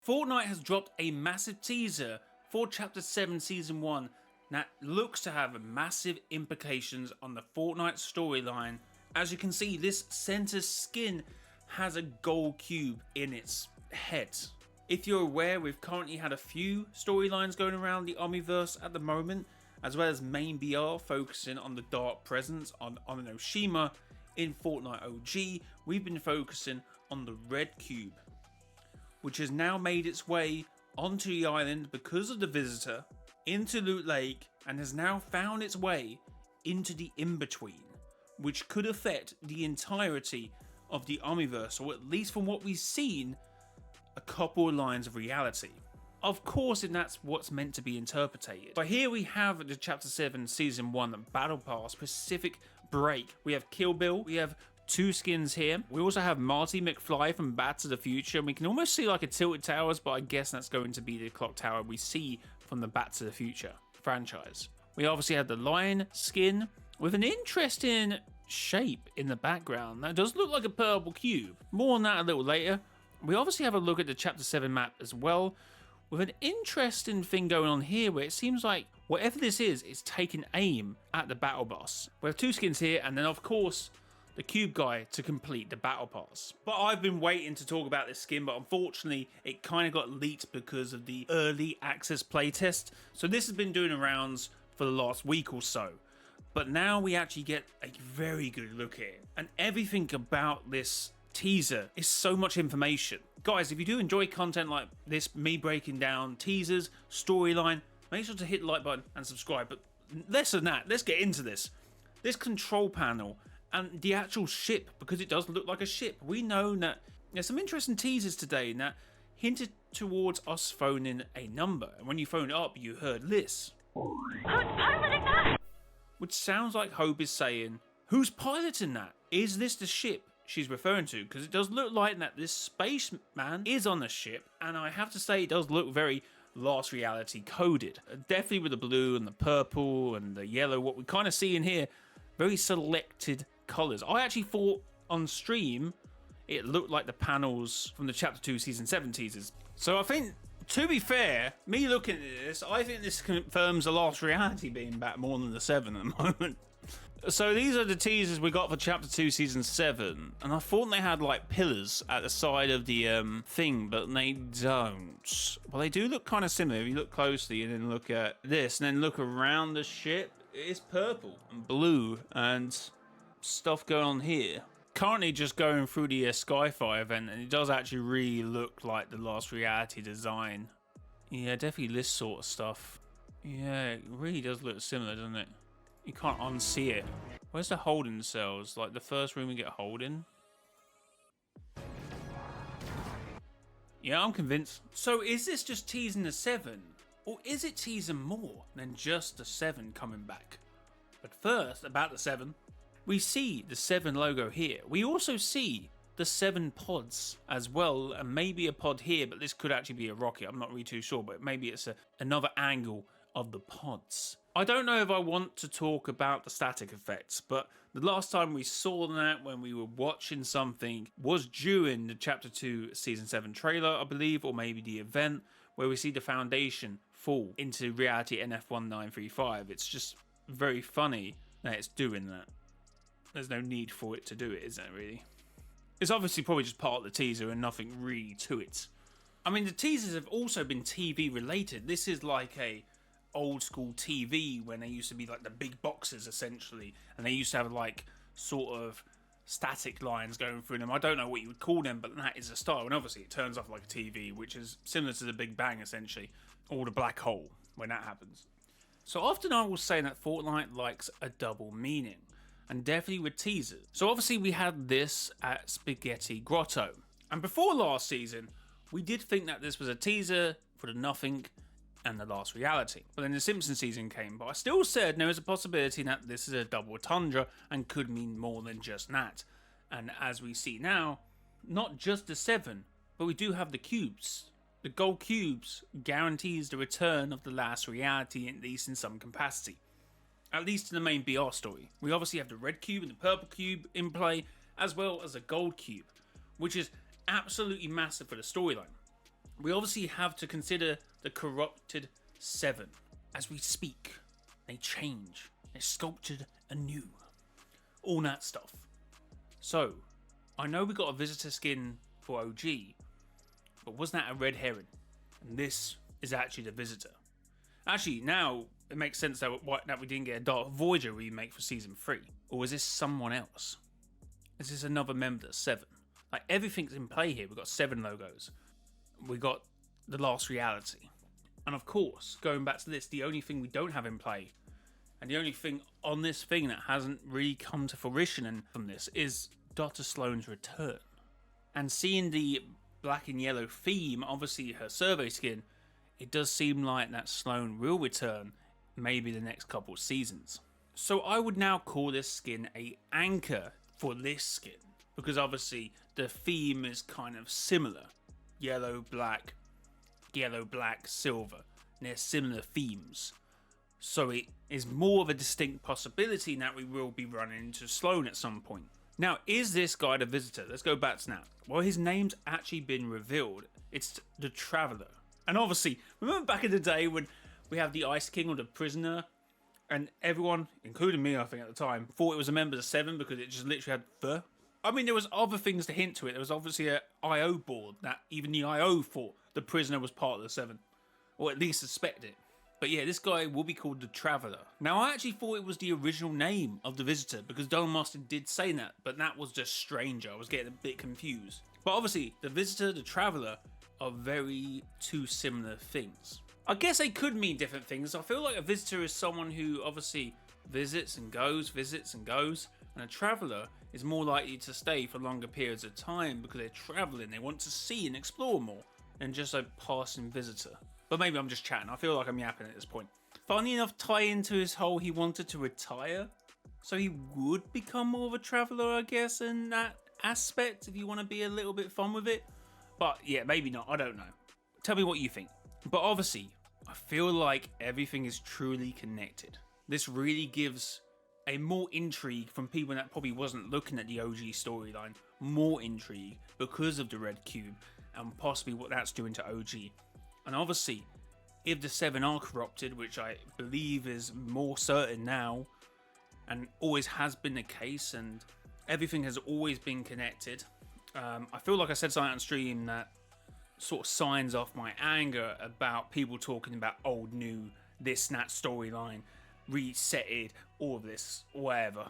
Fortnite has dropped a massive teaser for Chapter 7 Season 1 that looks to have massive implications on the Fortnite storyline. As you can see, this center skin has a gold cube in its head. If you're aware, we've currently had a few storylines going around the Omniverse at the moment, as well as main BR focusing on the dark presence on Enoshima. In Fortnite OG, we've been focusing on the red cube, which has now made its way onto the island because of the visitor, into Loot Lake, and has now found its way into the in-between, which could affect the entirety of the Omniverse, or at least from what we've seen, a couple of lines of reality. Of course, if that's what's meant to be interpreted. But here we have the Chapter 7 Season 1 Battle Pass Pacific Break. We have Kill Bill, we have two skins here. We also have Marty McFly from Back to the Future, and we can almost see like a Tilted Towers, but I guess that's going to be the clock tower we see from the Back to the Future franchise. We obviously have the Lion skin with an interesting shape in the background that does look like a purple cube. More on that a little later. We obviously have a look at the Chapter 7 map as well, with an interesting thing going on here where it seems like whatever this is taking aim at the battle boss. We have two skins here, and then of course the cube guy to complete the battle pass. But I've been waiting to talk about this skin, but unfortunately it kind of got leaked because of the early access playtest. So this has been doing the rounds for the last week or so. But now we actually get a very good look here, and everything about this teaser is so much information. Guys, if you do enjoy content like this, me breaking down teasers, storyline, make sure to hit the like button and subscribe. But less than that, let's get into this. This control panel and the actual ship, because it does look like a ship. We know that there's some interesting teasers today that hinted towards us phoning a number. And when you phone it up, you heard this. Who's piloting that? Which sounds like Hope is saying, who's piloting that? Is this the ship she's referring to? Because it does look like that this spaceman is on the ship, and I have to say it does look very Lost Reality coded. Definitely with the blue and the purple and the yellow, what we kind of see in here, very selected colours. I actually thought on stream it looked like the panels from the Chapter 2 Season 7 teasers. So I think, to be fair, me looking at this, I think this confirms the Lost Reality being back more than the 7 at the moment. So these are the teasers we got for Chapter 2 Season 7, and I thought they had like pillars at the side of the thing, but they don't. Well, they do look kind of similar if you look closely and then look at this, and then look around the ship. It's purple and blue and stuff going on here. Currently just going through the Skyfire event, and it does actually really look like the Lost Reality design. Yeah, definitely this sort of stuff. Yeah, it really does look similar, doesn't it? You can't unsee it. Where's the holding cells? Like the first room we get holding? Yeah, I'm convinced. So is this just teasing the 7? Or is it teasing more than just the 7 coming back? But first, about the 7. We see the 7 logo here. We also see the 7 pods as well, and maybe a pod here, but this could actually be a rocket. I'm not really too sure, but maybe it's another angle of the pods. I don't know if I want to talk about the static effects, but the last time we saw that when we were watching something was during the Chapter 2 Season 7 trailer, I believe, or maybe the event where we see the Foundation fall into Reality NF1935. It's just very funny that it's doing that. There's no need for it to do it, is there really? It's obviously probably just part of the teaser and nothing really to it. I mean, the teasers have also been TV related. This is like a old school TV when they used to be like the big boxes essentially, and they used to have like sort of static lines going through them. I don't know what you would call them, but that is a style, and obviously it turns off like a TV, which is similar to the Big Bang essentially, or the black hole when that happens. So often I will say that Fortnite likes a double meaning, and definitely with teasers. So obviously we had this at Spaghetti Grotto, and before last season we did think that this was a teaser for the Nothing and the Last Reality. But then the Simpsons season came, but I still said there is a possibility that this is a double tundra and could mean more than just that. And as we see now, not just the 7, but we do have the cubes. The gold cubes guarantees the return of the Last Reality, at least in some capacity. At least in the main BR story. We obviously have the red cube and the purple cube in play, as well as a gold cube, which is absolutely massive for the storyline. we obviously have to consider the corrupted 7. As we speak, they change, they're sculpted anew, all that stuff. So, I know we got a visitor skin for OG, but wasn't that a red herring? And this is actually the visitor. Actually, now it makes sense that we didn't get a Dark Voyager remake for Season 3. Or is this someone else? Is this another member of 7? Like, everything's in play here. We've got 7 logos. We got The Last Reality. And of course, going back to this, the only thing we don't have in play, and the only thing on this thing that hasn't really come to fruition from this, is Dr. Sloane's return. And seeing the black and yellow theme, obviously her survey skin, it does seem like that Sloane will return maybe the next couple of seasons. So I would now call this skin a anchor for this skin, because obviously the theme is kind of similar. Yellow, black, silver. And they're similar themes. So it is more of a distinct possibility that we will be running into Sloane at some point. Now, is this guy the visitor? Let's go back to now. Well, his name's actually been revealed. It's the Traveller. And obviously, remember back in the day when we have the Ice King or the Prisoner, and everyone, including me, I think at the time, thought it was a member of 7 because it just literally had fur? I mean, there was other things to hint to it. There was obviously a IO board that even the IO thought the Prisoner was part of the 7, or at least suspect it. But yeah, this guy will be called the Traveller. Now, I actually thought it was the original name of the Visitor because Donald Marston did say that, but that was just Stranger. I was getting a bit confused. But obviously, the Visitor, the Traveller are very two similar things. I guess they could mean different things. I feel like a visitor is someone who obviously visits and goes, and a traveller is more likely to stay for longer periods of time because they're travelling, they want to see and explore more than just a passing visitor. But maybe I'm just chatting, I feel like I'm yapping at this point. Funny enough, tie into his whole he wanted to retire, so he would become more of a traveller, I guess, in that aspect, if you want to be a little bit fun with it. But yeah, maybe not, I don't know. Tell me what you think. But obviously, I feel like everything is truly connected. This really gives a more intrigue from people that probably wasn't looking at the OG storyline. More intrigue because of the red cube and possibly what that's doing to OG. And obviously, if the 7 are corrupted, which I believe is more certain now, and always has been the case, and everything has always been connected. I feel like I said something on stream that sort of signs off my anger about people talking about old, new, this and that storyline, resetted, all of this, whatever.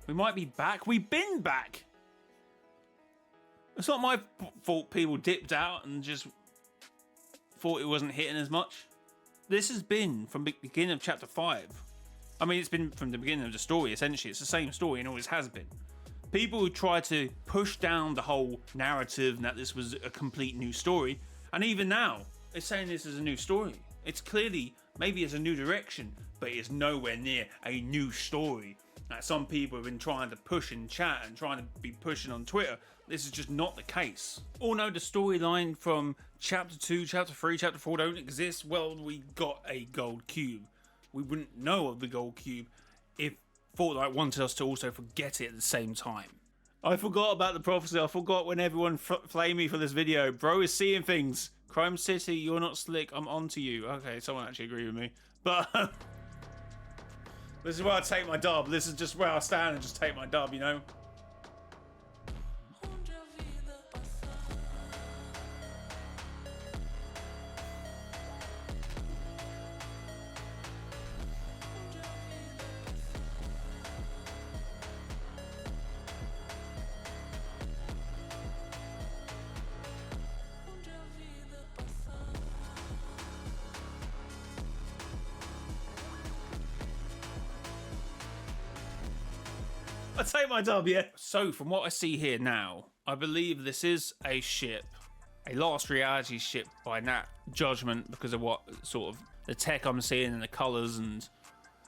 We might be back. We've been back. It's not my fault people dipped out and just thought it wasn't hitting as much. This has been from the beginning of chapter 5. I mean, it's been from the beginning of the story, essentially. It's the same story and always has been. People who try to push down the whole narrative that this was a complete new story, and even now, it's saying this is a new story. It's clearly, maybe it's a new direction, but it's nowhere near a new story. Like some people have been trying to push in chat and trying to be pushing on Twitter. This is just not the case. Or no, the storyline from chapter 2, chapter 3, chapter 4 don't exist. Well, we got a gold cube. We wouldn't know of the gold cube if Fortnite wanted us to also forget it at the same time. I forgot about the prophecy. I forgot when everyone flamed me for this video. Bro is seeing things. Crime City, you're not slick. I'm onto you. Okay, someone actually agreed with me. But this is where I take my dub. This is just where I stand and just take my dub, you know? I take my dub, yeah. So from what I see here now, I believe this is a ship, a Last Reality ship by Nat Judgment, because of what sort of the tech I'm seeing and the colours and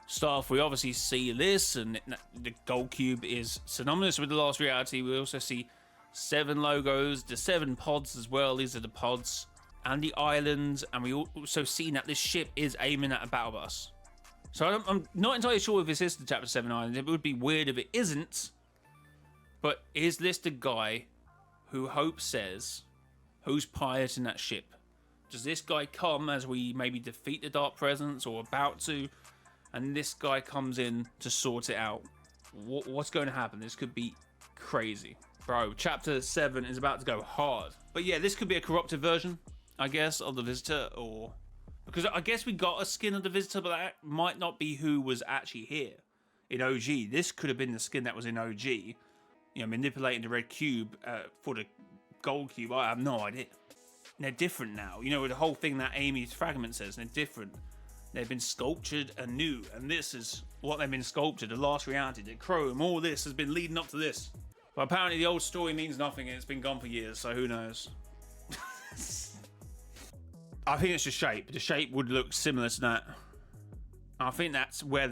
stuff. We obviously see this, and the gold cube is synonymous with the Last Reality. We also see 7 logos, the 7 pods as well. These are the pods and the islands, and we also see that this ship is aiming at a battle bus. So I'm not entirely sure if this is the Chapter 7 island. It would be weird if it isn't. But is this the guy who Hope says Who's piloting that ship? Does this guy come as we maybe defeat the Dark Presence or about to, and this guy comes in to sort it out? What's going to happen? This could be crazy. Bro, Chapter 7 is about to go hard. But yeah, this could be a corrupted version, I guess, of the Visitor, or... Because I guess we got a skin of the Visitor, but that might not be who was actually here in OG. This could have been the skin that was in OG. You know, manipulating the red cube for the gold cube. I have no idea. They're different now. You know, the whole thing that Amy's fragment says, they're different. They've been sculptured anew, and this is what they've been sculpted. The last reality, the chrome, all this has been leading up to this. But apparently the old story means nothing, and it's been gone for years, so who knows? I think it's the shape. The shape would look similar to that. I think that's where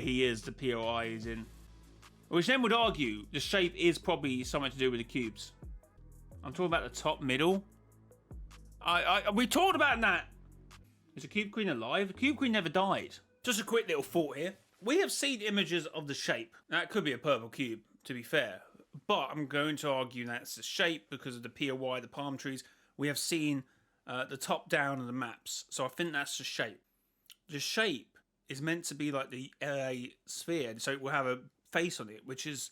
he is, the POI is in. Which then would argue the shape is probably something to do with the cubes. I'm talking about the top middle. We talked about that. Is the Cube Queen alive? The Cube Queen never died. Just a quick little thought here. We have seen images of the shape. That could be a purple cube, to be fair. But I'm going to argue that's the shape because of the POI, the palm trees. We have seen the top down of the maps. So I think that's the shape. The shape is meant to be like the LA sphere. So it will have a face on it, which is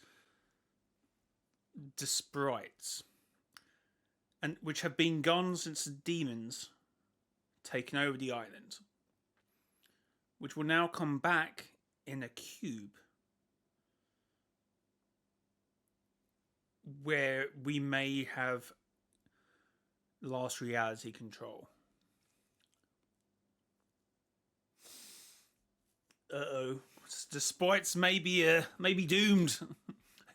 the sprites. And which have been gone since the demons taken over the island. Which will now come back in a cube. Where we may have lost reality control. Uh-oh. The sprites may be doomed.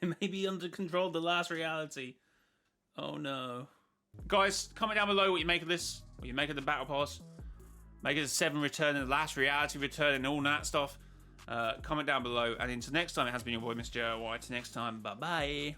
They may be under control of the last reality. Oh no. Guys, comment down below what you make of this. What you make of the Battle Pass. Make it a 7 return and the last reality return and all that stuff. Comment down below. And until next time, it has been your boy, Mr. JRY. Till next time, bye-bye.